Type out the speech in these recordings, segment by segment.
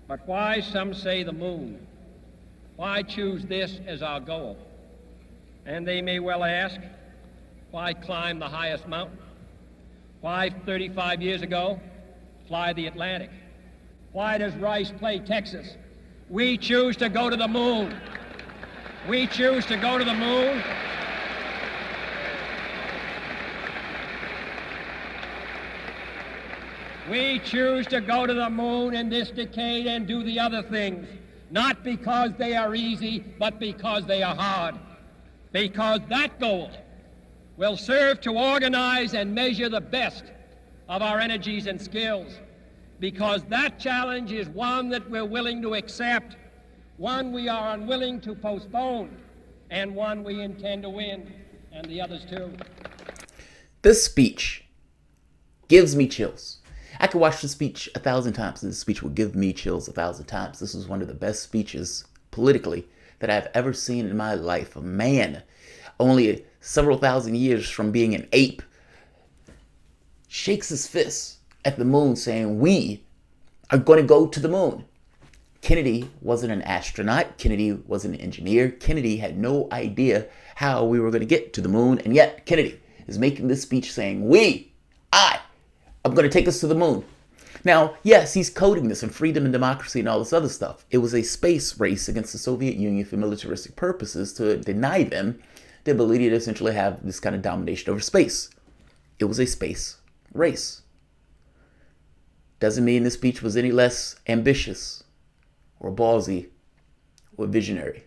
But why, some say, the moon? Why choose this as our goal? And they may well ask, why climb the highest mountain? Why, 35 years ago, fly the Atlantic? Why does Rice play Texas? We choose to go to the moon. We choose to go to the moon. We choose to go to the moon in this decade and do the other things, not because they are easy, but because they are hard. Because that goal will serve to organize and measure the best of our energies and skills. Because that challenge is one that we're willing to accept, one we are unwilling to postpone, and one we intend to win, and the others too. This speech gives me chills. I could watch the speech 1,000 times, and this speech will give me chills 1,000 times. This is one of the best speeches politically that I've ever seen in my life. A man, only several thousand years from being an ape, shakes his fist at the moon saying, we are going to go to the moon. Kennedy wasn't an astronaut. Kennedy wasn't an engineer. Kennedy had no idea how we were going to get to the moon. And yet Kennedy is making this speech saying, I'm going to take us to the moon. Now, yes, he's coding this in freedom and democracy and all this other stuff. It was a space race against the Soviet Union for militaristic purposes to deny them the ability to essentially have this kind of domination over space. It was a space race. Doesn't mean the speech was any less ambitious or ballsy or visionary.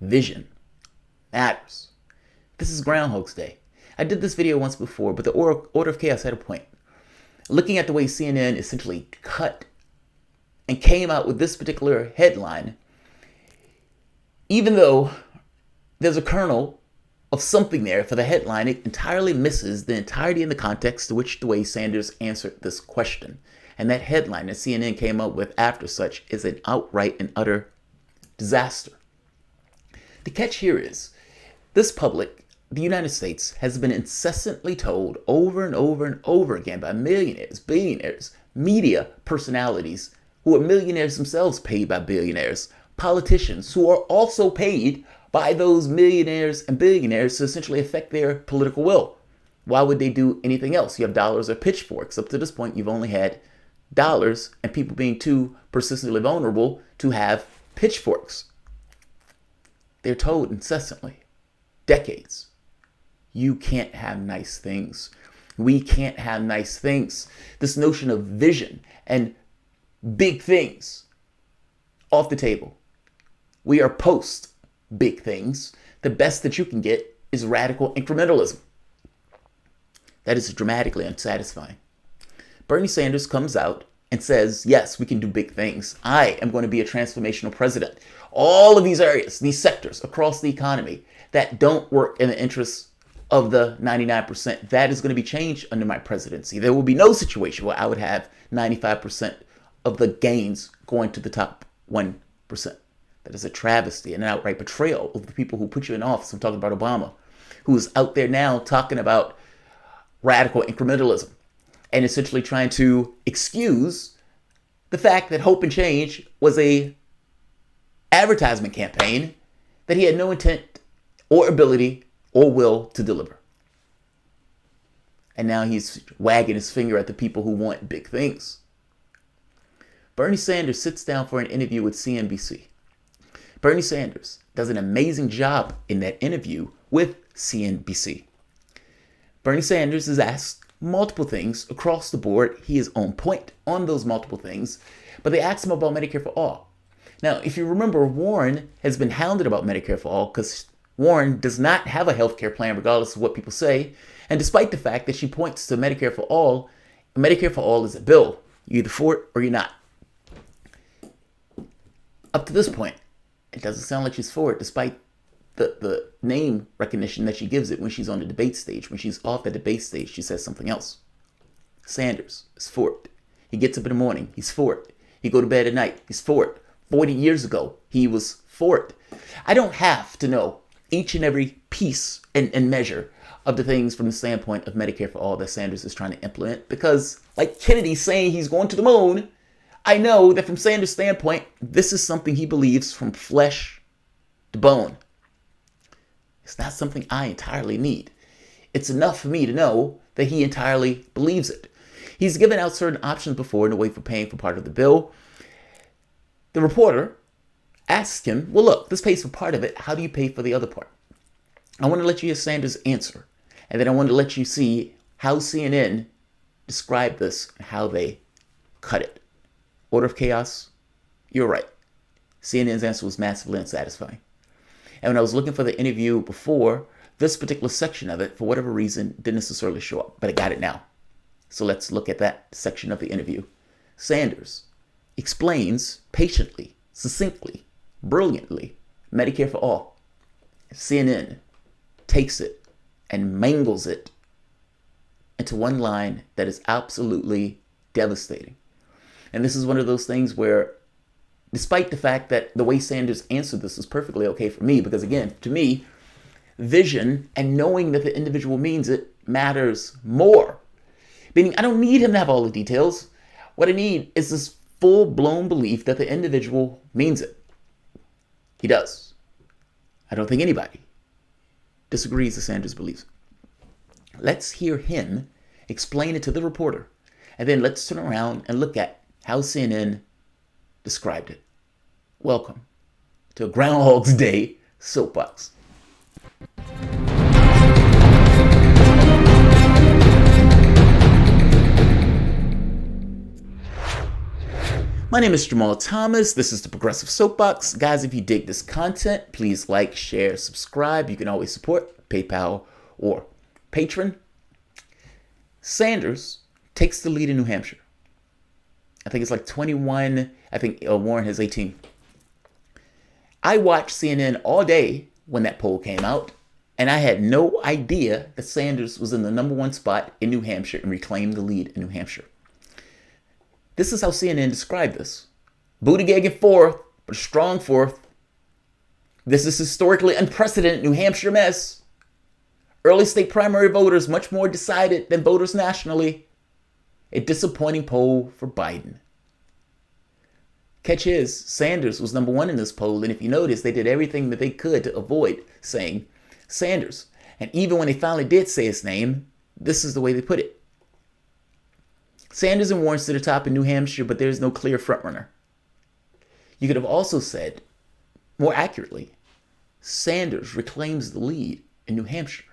Vision matters. This is Groundhog's Day. I did this video once before, but the Order of Chaos had a point. Looking at the way CNN essentially cut and came out with this particular headline, even though there's a kernel of something there for the headline, it entirely misses the entirety and the context to which the way Sanders answered this question. And that headline that CNN came up with after such is an outright and utter disaster. The catch here is, this public, the United States, has been incessantly told over and over and over again by millionaires, billionaires, media personalities who are millionaires themselves paid by billionaires, politicians who are also paid by those millionaires and billionaires to essentially affect their political will. Why would they do anything else? You have dollars or pitchforks. Up to this point, you've only had dollars and people being too persistently vulnerable to have pitchforks. They're told incessantly, decades, you can't have nice things. We can't have nice things. This notion of vision and big things off the table. We are post big things. The best that you can get is radical incrementalism. That is dramatically unsatisfying. Bernie Sanders comes out and says, yes, we can do big things. I am going to be a transformational president. All of these areas, these sectors across the economy that don't work in the interests of the 99%, that is going to be changed under my presidency. There will be no situation where I would have 95% of the gains going to the top 1%. That is a travesty and an outright betrayal of the people who put you in office. I'm talking about Obama, who is out there now talking about radical incrementalism and essentially trying to excuse the fact that Hope and Change was a advertisement campaign that he had no intent or ability or will to deliver. And now he's wagging his finger at the people who want big things. Bernie Sanders sits down for an interview with CNBC. Bernie Sanders does an amazing job in that interview with CNBC. Bernie Sanders is asked multiple things across the board. He is on point on those multiple things, but they asked him about Medicare for all. Now, if you remember, Warren has been hounded about Medicare for all because Warren does not have a health care plan, regardless of what people say. And despite the fact that she points to Medicare for all is a bill. You're either for it or you're not. Up to this point, it doesn't sound like she's for it, despite the name recognition that she gives it when she's on the debate stage. When she's off the debate stage, she says something else. Sanders is for it. He gets up in the morning, he's for it. He go to bed at night, he's for it. 40 years ago, he was for it. I don't have to know each and every piece and measure of the things from the standpoint of Medicare for all that Sanders is trying to implement, because like Kennedy saying he's going to the moon, I know that from Sanders' standpoint, this is something he believes from flesh to bone. It's not something I entirely need. It's enough for me to know that he entirely believes it. He's given out certain options before in the way for paying for part of the bill. The reporter asked him, well, look, this pays for part of it. How do you pay for the other part? I want to let you hear Sanders' answer. And then I want to let you see how CNN described this and how they cut it. Order of chaos? You're right. CNN's answer was massively unsatisfying. And when I was looking for the interview before, this particular section of it, for whatever reason, didn't necessarily show up. But I got it now. So let's look at that section of the interview. Sanders explains patiently, succinctly, brilliantly, Medicare for all. CNN takes it and mangles it into one line that is absolutely devastating. And this is one of those things where, despite the fact that the way Sanders answered this is perfectly okay for me, because again, to me, vision and knowing that the individual means it matters more. Meaning, I don't need him to have all the details. What I need is this full-blown belief that the individual means it. He does. I don't think anybody disagrees that Sanders believes it. Let's hear him explain it to the reporter, and then let's turn around and look at how CNN described it. Welcome to a Groundhog's Day soapbox. My name is Jamarl Thomas. This is the Progressive Soapbox. Guys, if you dig this content, please like, share, subscribe. You can always support PayPal or Patreon. Sanders takes the lead in New Hampshire. I think it's like 21. I think Warren has 18. I watched CNN all day when that poll came out, and I had no idea that Sanders was in the number one spot in New Hampshire and reclaimed the lead in New Hampshire. This is how CNN described this. Buttigieg in fourth, but a strong fourth. This is historically unprecedented New Hampshire mess. Early state primary voters much more decided than voters nationally. A disappointing poll for Biden. Catch is, Sanders was number one in this poll, and if you notice, they did everything that they could to avoid saying Sanders. And even when they finally did say his name, this is the way they put it. Sanders and Warren sit atop in New Hampshire, but there's no clear frontrunner. You could have also said, more accurately, Sanders reclaims the lead in New Hampshire.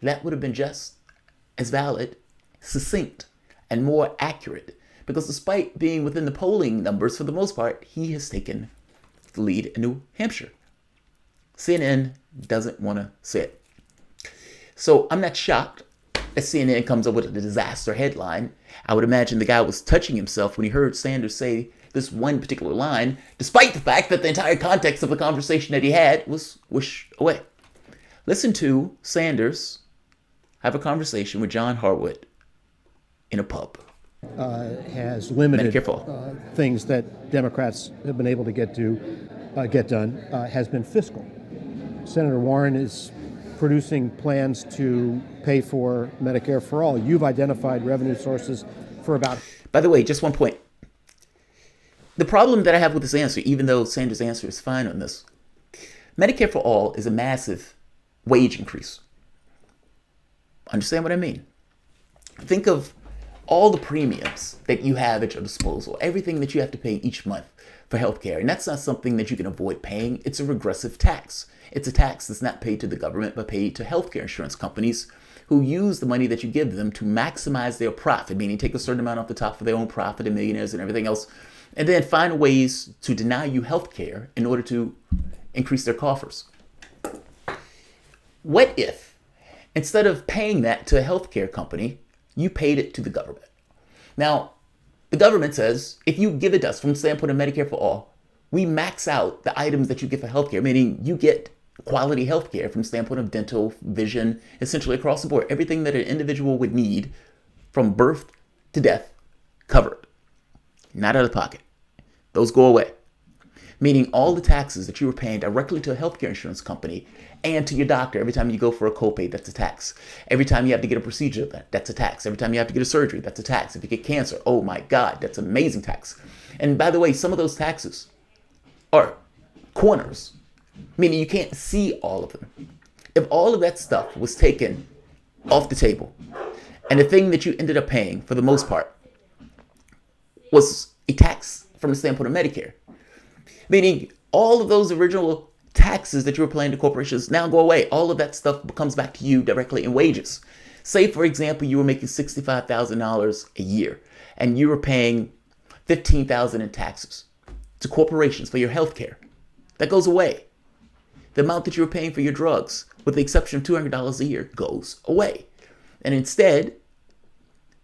That would have been just as valid, succinct, and more accurate, because despite being within the polling numbers, for the most part, he has taken the lead in New Hampshire. CNN doesn't want to say it. So I'm not shocked that CNN comes up with a disaster headline. I would imagine the guy was touching himself when he heard Sanders say this one particular line, despite the fact that the entire context of the conversation that he had was whooshed away. Listen to Sanders have a conversation with John Harwood in a pub. Has limited things that Democrats have been able to get done, has been fiscal. Senator Warren is producing plans to pay for Medicare for all. You've identified revenue sources for about... By the way, just one point. The problem that I have with this answer, even though Sanders' answer is fine on this, Medicare for all is a massive wage increase. Understand what I mean? Think of all the premiums that you have at your disposal, everything that you have to pay each month for healthcare. And that's not something that you can avoid paying. It's a regressive tax. It's a tax that's not paid to the government, but paid to healthcare insurance companies who use the money that you give them to maximize their profit, meaning take a certain amount off the top of their own profit and millionaires and everything else, and then find ways to deny you healthcare in order to increase their coffers. What if, instead of paying that to a healthcare company, you paid it to the government? Now, the government says, if you give it to us from the standpoint of Medicare for all, we max out the items that you get for healthcare, meaning you get quality healthcare from the standpoint of dental, vision, essentially across the board. Everything that an individual would need from birth to death, covered. Not out of pocket. Those go away. Meaning all the taxes that you were paying directly to a healthcare insurance company and to your doctor every time you go for a copay, that's a tax. Every time you have to get a procedure, that's a tax. Every time you have to get a surgery, that's a tax. If you get cancer, oh my God, that's amazing tax. And by the way, some of those taxes are corners, meaning you can't see all of them. If all of that stuff was taken off the table, and the thing that you ended up paying, for the most part, was a tax from the standpoint of Medicare, meaning all of those original taxes that you were paying to corporations now go away. All of that stuff comes back to you directly in wages. Say, for example, you were making $65,000 a year, and you were paying $15,000 in taxes to corporations for your health care. That goes away. The amount that you were paying for your drugs, with the exception of $200 a year, goes away. And instead,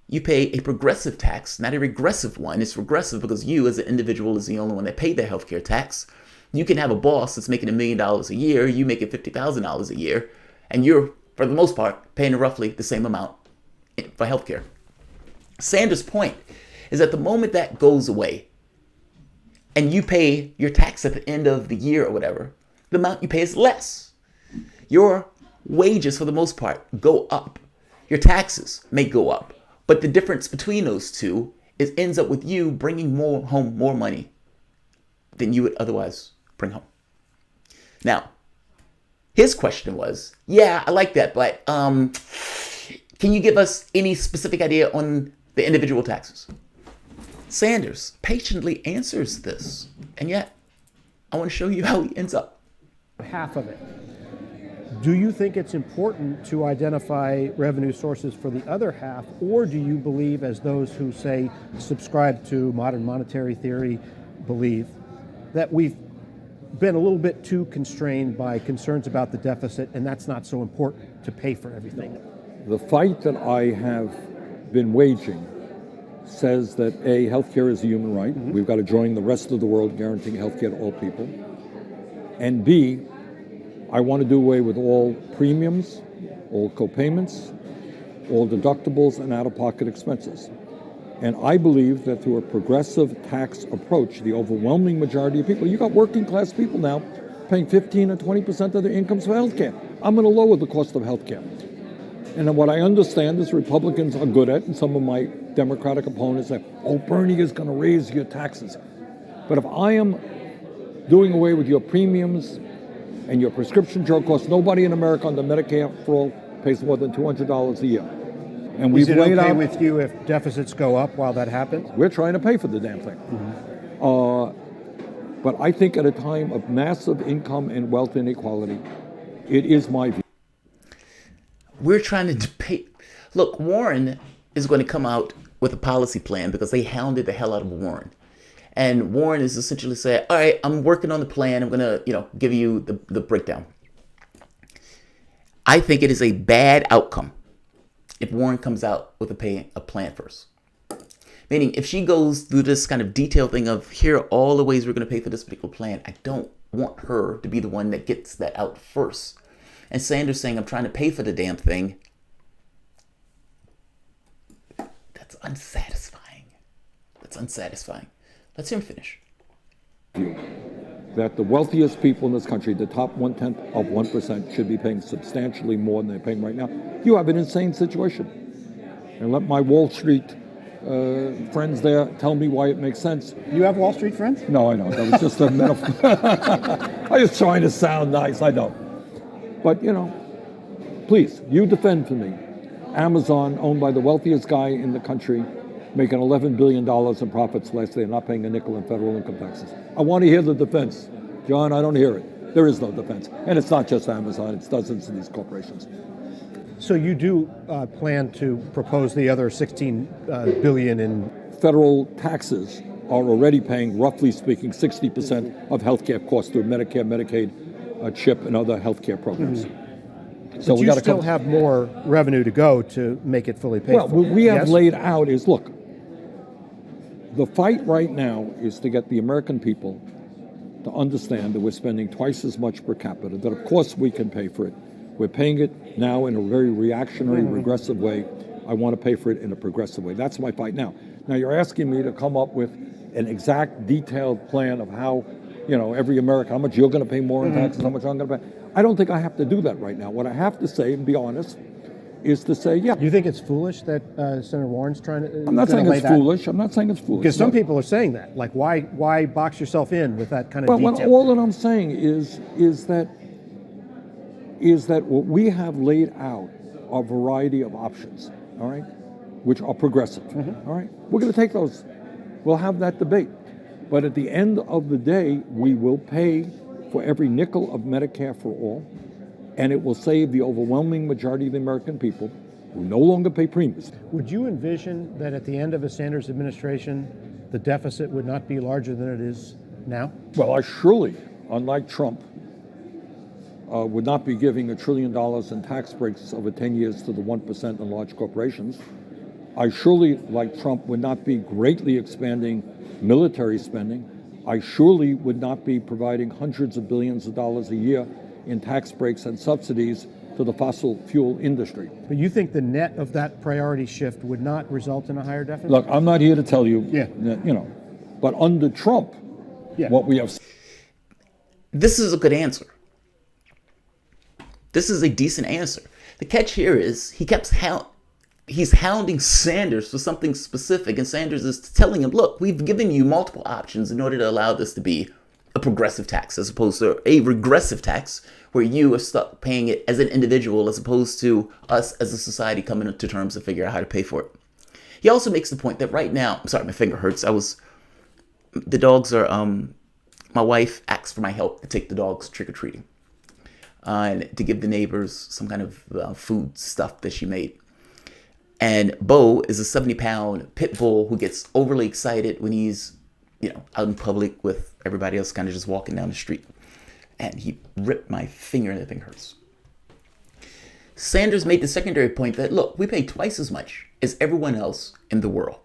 you pay a progressive tax, not a regressive one. It's regressive because you as an individual is the only one that paid their healthcare tax. You can have a boss that's making $1 million a year, you make it $50,000 a year, and you're, for the most part, paying roughly the same amount for healthcare. Sanders' point is that the moment that goes away, and you pay your tax at the end of the year or whatever, the amount you pay is less. Your wages, for the most part, go up. Your taxes may go up. But the difference between those two is ends up with you bringing home more money than you would otherwise bring home. Now, his question was, yeah, I like that, but can you give us any specific idea on the individual taxes? Sanders patiently answers this, and yet I want to show you how he ends up. Half of it. Do you think it's important to identify revenue sources for the other half, or do you believe, as those who say subscribe to modern monetary theory believe, that we've been a little bit too constrained by concerns about the deficit, and that's not so important to pay for everything? The fight that I have been waging says that A, healthcare is a human right. Mm-hmm. We've got to join the rest of the world guaranteeing healthcare to all people. And B, I want to do away with all premiums, all co-payments, all deductibles, and out-of-pocket expenses. And I believe that through a progressive tax approach, the overwhelming majority of people, you got working class people now paying 15 or 20% of their incomes for healthcare. I'm going to lower the cost of healthcare. And then what I understand is Republicans are good at, and some of my Democratic opponents say, oh, Bernie is going to raise your taxes. But if I am doing away with your premiums and your prescription drug costs, nobody in America under Medicare for all pays more than $200 a year. And we've laid out. Is it okay out, with you if deficits go up while that happens? We're trying to pay for the damn thing. Mm-hmm. But I think at a time of massive income and wealth inequality, it is my view. We're trying to pay. Look, Warren is going to come out with a policy plan because they hounded the hell out of Warren. And Warren is essentially saying, all right, I'm working on the plan. I'm going to, give you the breakdown. I think it is a bad outcome if Warren comes out with a plan first. Meaning, if she goes through this kind of detailed thing of here are all the ways we're going to pay for this particular plan, I don't want her to be the one that gets that out first. And Sanders saying, I'm trying to pay for the damn thing. That's unsatisfying. Let's hear him finish. That the wealthiest people in this country, the top 1/10 of 1%, should be paying substantially more than they're paying right now. You have an insane situation. And let my Wall Street friends there tell me why it makes sense. You have Wall Street friends? No, I don't. That was just a metaphor. I was trying to sound nice. I don't. But, please, you defend for me. Amazon, owned by the wealthiest guy in the country, making $11 billion in profits last year, not paying a nickel in federal income taxes. I want to hear the defense. John, I don't hear it. There is no defense. And it's not just Amazon, it's dozens of these corporations. So you do plan to propose the other $16 billion in... Federal taxes are already paying, roughly speaking, 60% of healthcare costs through Medicare, Medicaid, CHIP, and other healthcare programs. Mm-hmm. So you still have more revenue to go to make it fully paid for. Well, what we have laid out is, look, the fight right now is to get the American people to understand that we're spending twice as much per capita, that of course we can pay for it. We're paying it now in a very reactionary, regressive way. I want to pay for it in a progressive way. That's my fight now. Now you're asking me to come up with an exact detailed plan of how, every American, how much you're going to pay more in taxes, how much I'm going to pay. I don't think I have to do that right now. What I have to say, and be honest, is to say, yeah. You think it's foolish that Senator Warren's trying to? I'm not saying it's foolish. I'm not saying it's foolish. Because some people are saying that. Like, why box yourself in with that kind of detail? Well, all that I'm saying is that what we have laid out are a variety of options, all right, which are progressive, all right? We're going to take those. We'll have that debate. But at the end of the day, we will pay for every nickel of Medicare for all, and it will save the overwhelming majority of the American people who no longer pay premiums. Would you envision that at the end of a Sanders administration, the deficit would not be larger than it is now? Well, I surely, unlike Trump, would not be giving $1 trillion in tax breaks over 10 years to the 1% in large corporations. I surely, like Trump, would not be greatly expanding military spending. I surely would not be providing hundreds of billions of dollars a year in tax breaks and subsidies to the fossil fuel industry. But you think the net of that priority shift would not result in a higher deficit? Look, I'm not here to tell you, Yeah. But under Trump, what we have... This is a good answer. This is a decent answer. The catch here is he's hounding Sanders for something specific, and Sanders is telling him, look, we've given you multiple options in order to allow this to be a progressive tax as opposed to a regressive tax where you are stuck paying it as an individual as opposed to us as a society coming to terms to figure out how to pay for it. He also makes the point that right now, I'm sorry, my finger hurts. The dogs are, my wife asked for my help to take the dogs trick-or-treating. And to give the neighbors some kind of food stuff that she made. And Bo is a 70-pound pit bull who gets overly excited when he's, out in public with everybody else kind of just walking down the street. And he ripped my finger and the thing hurts. Sanders made the secondary point that, look, we pay twice as much as everyone else in the world.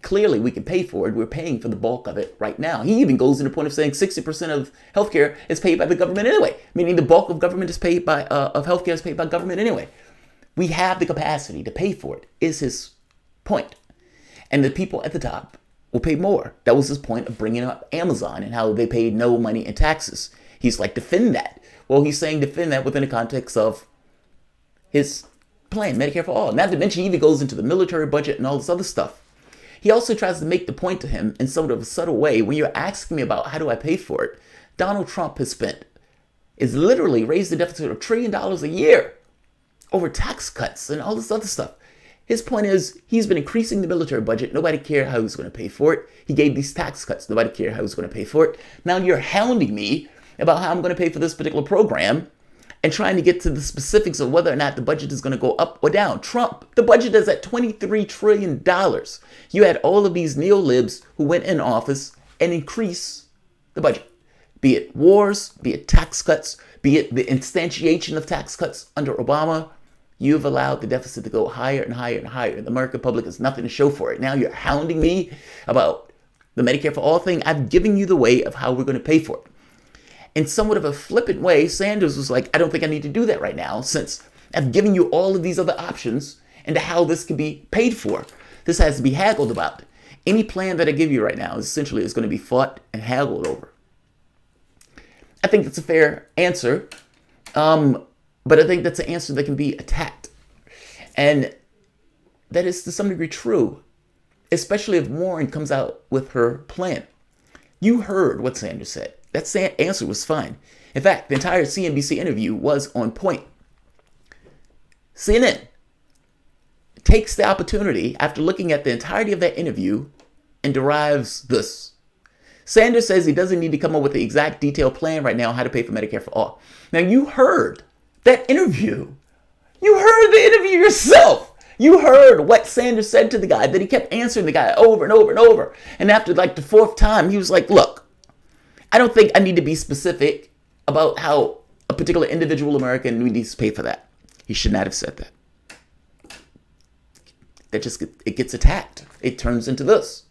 Clearly, we can pay for it. We're paying for the bulk of it right now. He even goes to the point of saying 60% of healthcare is paid by the government anyway, meaning the bulk of government is paid by of healthcare is paid by government anyway. We have the capacity to pay for it, is his point. And the people at the top will pay more. That was his point of bringing up Amazon and how they paid no money in taxes. He's like, defend that. Well, he's saying defend that within the context of his plan, Medicare for all. Not to mention, he even goes into the military budget and all this other stuff. He also tries to make the point to him in sort of a subtle way. When you're asking me about how do I pay for it, Donald Trump has literally raised the deficit of $1 trillion a year over tax cuts and all this other stuff. His point is he's been increasing the military budget. Nobody cared how he was going to pay for it. He gave these tax cuts. Nobody cared how he was going to pay for it. Now you're hounding me about how I'm going to pay for this particular program and trying to get to the specifics of whether or not the budget is going to go up or down. Trump, the budget is at $23 trillion. You had all of these neo-libs who went in office and increased the budget. Be it wars, be it tax cuts, be it the instantiation of tax cuts under Obama. You've allowed the deficit to go higher and higher and higher. The American public has nothing to show for it. Now you're hounding me about the Medicare for all thing. I've given you the way of how we're going to pay for it. In somewhat of a flippant way, Sanders was like, I don't think I need to do that right now since I've given you all of these other options into how this can be paid for. This has to be haggled about. Any plan that I give you right now essentially is going to be fought and haggled over. I think that's a fair answer, but I think that's an answer that can be attacked. And that is to some degree true, especially if Warren comes out with her plan. You heard what Sanders said. That answer was fine. In fact, the entire CNBC interview was on point. CNN takes the opportunity after looking at the entirety of that interview and derives this. Sanders says he doesn't need to come up with the exact detailed plan right now on how to pay for Medicare for all. Now, you heard that interview. You heard the interview yourself. You heard what Sanders said to the guy, that he kept answering the guy over and over and over. And after like the fourth time, he was like, look, I don't think I need to be specific about how a particular individual American needs to pay for that. He should not have said that. It gets attacked. It turns into this.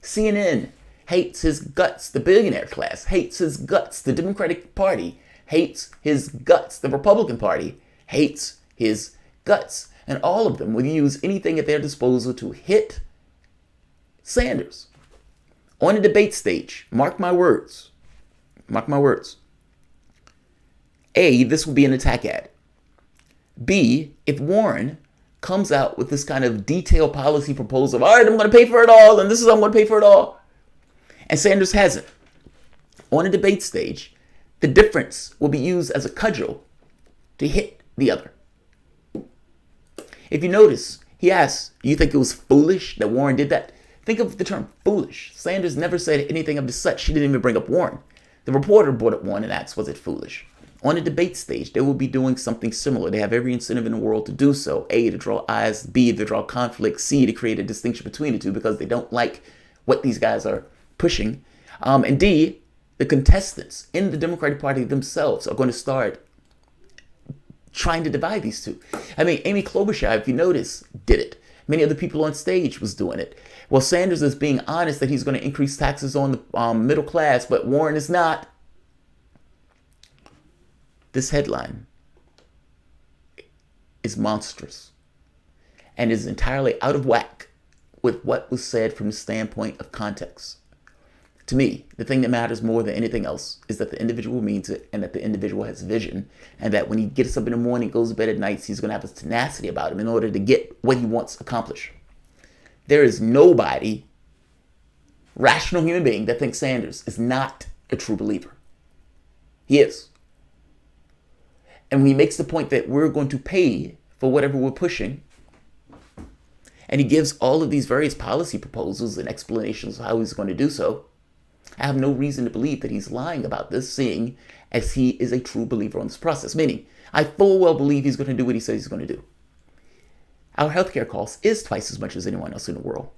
CNN hates his guts. The billionaire class hates his guts. The Democratic Party hates his guts. The Republican Party hates his guts. And all of them will use anything at their disposal to hit Sanders. On the debate stage, mark my words. Mark my words. A, this will be an attack ad. B, if Warren comes out with this kind of detailed policy proposal, all right, I'm going to pay for it all, and this is how I'm going to pay for it all, and Sanders hasn't, on a debate stage, the difference will be used as a cudgel to hit the other. If you notice, he asks, do you think it was foolish that Warren did that? Think of the term foolish. Sanders never said anything of the such. She didn't even bring up Warren. The reporter brought up Warren and asked, was it foolish? On a debate stage, they will be doing something similar. They have every incentive in the world to do so. A, to draw eyes. B, to draw conflict. C, to create a distinction between the two because they don't like what these guys are pushing. And D, the contestants in the Democratic Party themselves are going to start trying to divide these two. I mean, Amy Klobuchar, if you notice, did it. Many other people on stage was doing it. Well, Sanders is being honest that he's going to increase taxes on the middle class, but Warren is not. This headline is monstrous and is entirely out of whack with what was said from the standpoint of context. To me, the thing that matters more than anything else is that the individual means it and that the individual has vision and that when he gets up in the morning, goes to bed at night, he's going to have a tenacity about him in order to get what he wants accomplished. There is nobody, rational human being, that thinks Sanders is not a true believer. He is. And when he makes the point that we're going to pay for whatever we're pushing, and he gives all of these various policy proposals and explanations of how he's going to do so, I have no reason to believe that he's lying about this, seeing as he is a true believer on this process. Meaning, I full well believe he's going to do what he says he's going to do. Our healthcare cost is twice as much as anyone else in the world.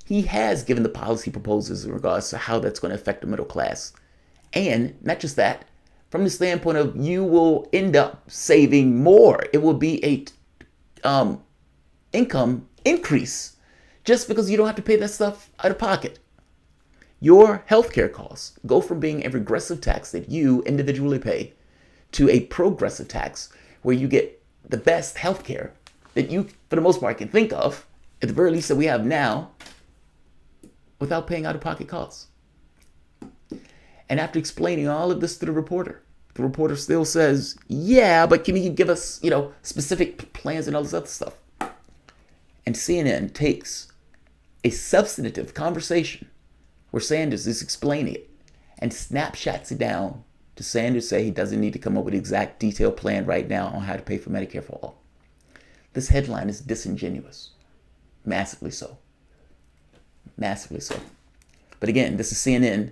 He has given the policy proposals in regards to how that's going to affect the middle class. And not just that, from the standpoint of you will end up saving more. It will be a income increase just because you don't have to pay that stuff out of pocket. Your healthcare costs go from being a regressive tax that you individually pay to a progressive tax where you get the best healthcare that you, for the most part, can think of, at the very least that we have now, without paying out-of-pocket costs. And after explaining all of this to the reporter still says, yeah, but can you give us, specific plans and all this other stuff? And CNN takes a substantive conversation where Sanders is explaining it and snapshots it down to Sanders say he doesn't need to come up with an exact detailed plan right now on how to pay for Medicare for all. This headline is disingenuous. Massively so. Massively so. But again, this is CNN,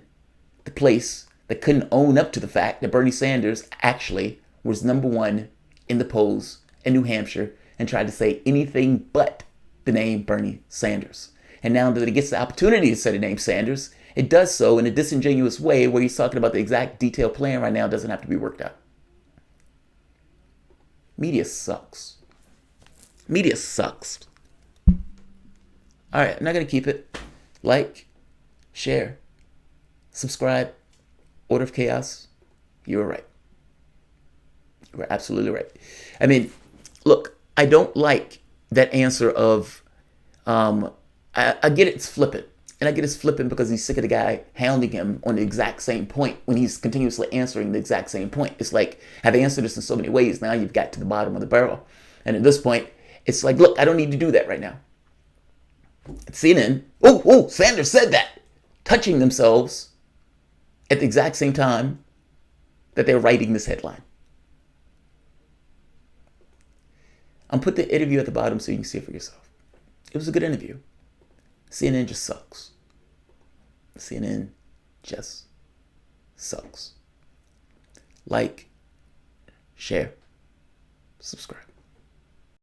the place that couldn't own up to the fact that Bernie Sanders actually was number one in the polls in New Hampshire and tried to say anything but the name Bernie Sanders. And now that it gets the opportunity to say the name Sanders, it does so in a disingenuous way where he's talking about the exact detailed plan right now doesn't have to be worked out. Media sucks. Media sucks. All right, I'm not going to keep it. Like, share, subscribe, Order of Chaos. You were right. You were absolutely right. I mean, look, I don't like that answer of, I get it's flippant. And I get it's flippant because he's sick of the guy hounding him on the exact same point when he's continuously answering the exact same point. It's like, I've answered this in so many ways. Now you've got to the bottom of the barrel. And at this point, it's like, look, I don't need to do that right now. CNN, Sanders said that, touching themselves at the exact same time that they're writing this headline. I'll put the interview at the bottom so you can see it for yourself. It was a good interview. CNN just sucks. CNN just sucks. Like, share, subscribe.